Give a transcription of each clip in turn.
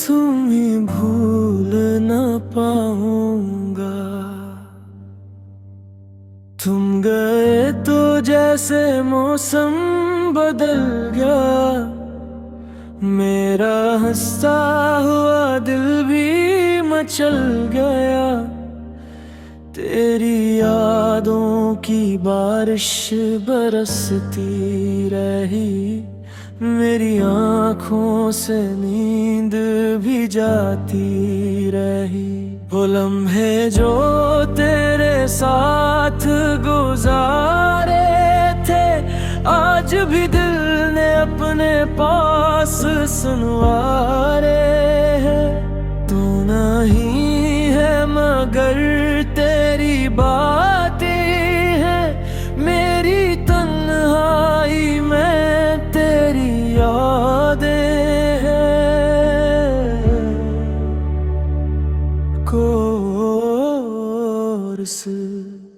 तुम्हें भूल न पाऊंगा। तुम गए तो जैसे मौसम बदल गया, मेरा हंसता हुआ दिल भी मचल गया। तेरी यादों की बारिश बरसती रही, मेरी आँखों से नींद भी जाती रही। वो लम्हे जो तेरे साथ गुजारे थे, आज भी दिल ने अपने पास सुनवारे हैं। तू नहीं है मगर तेरी बातें हैं मेरी तन्हाई में, तेरी यादें हैं। कोर्स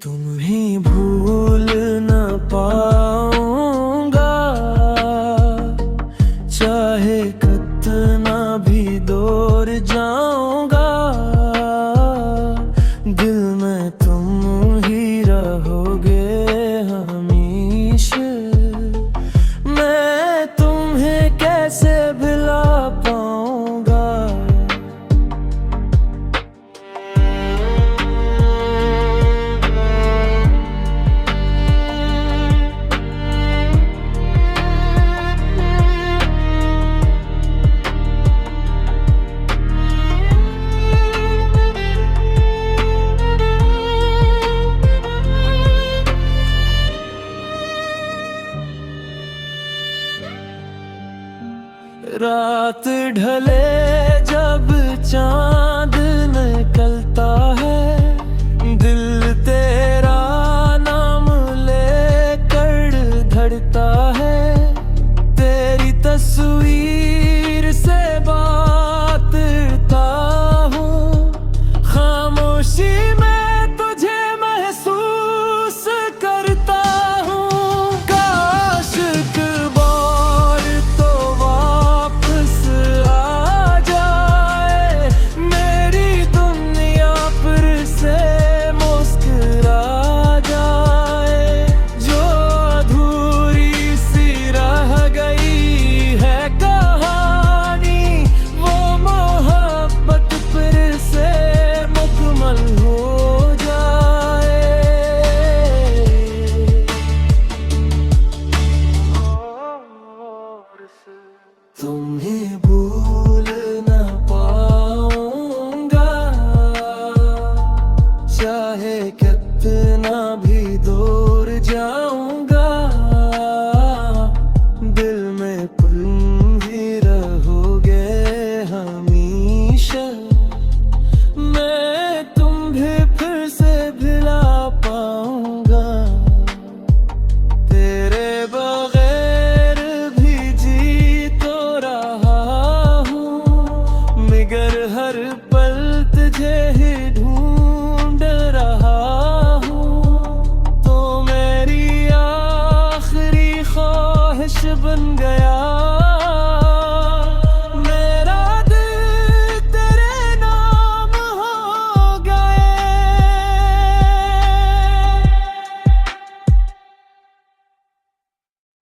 तुम्हें भूल न पाऊंगा, चाहे कितना भी दूर जाऊंगा। दिल में तुम ही रहोगे हमेशा, मैं तुम्हें कैसे भुला पाऊंगा। रात ढले जब चांद निकलता है, दिल तेरा नाम लेकर धड़ता है। तेरी तस्वीर से बातता हूँ, खामोशी में तुझे महसूस करता हूँ। काश एक बार तो वापस आ जाए, मेरी दुनिया फिर से मुस्कुरा जाए। जो अधूरी सी रह गई है कहानी, वो मोहब्बत फिर से मुकम्मल हो जाए। तुम्हें भूल न पाऊंगा, चाहे कितना भी दूर जाऊंगा। दिल में तुम ही रहोगे हमेशा, मैं तुम्हें फिर से भुला पाऊंगा। तेरे बगैर भी जी तो रहा हूँ, मगर हर पल तुझे ही ढूंढ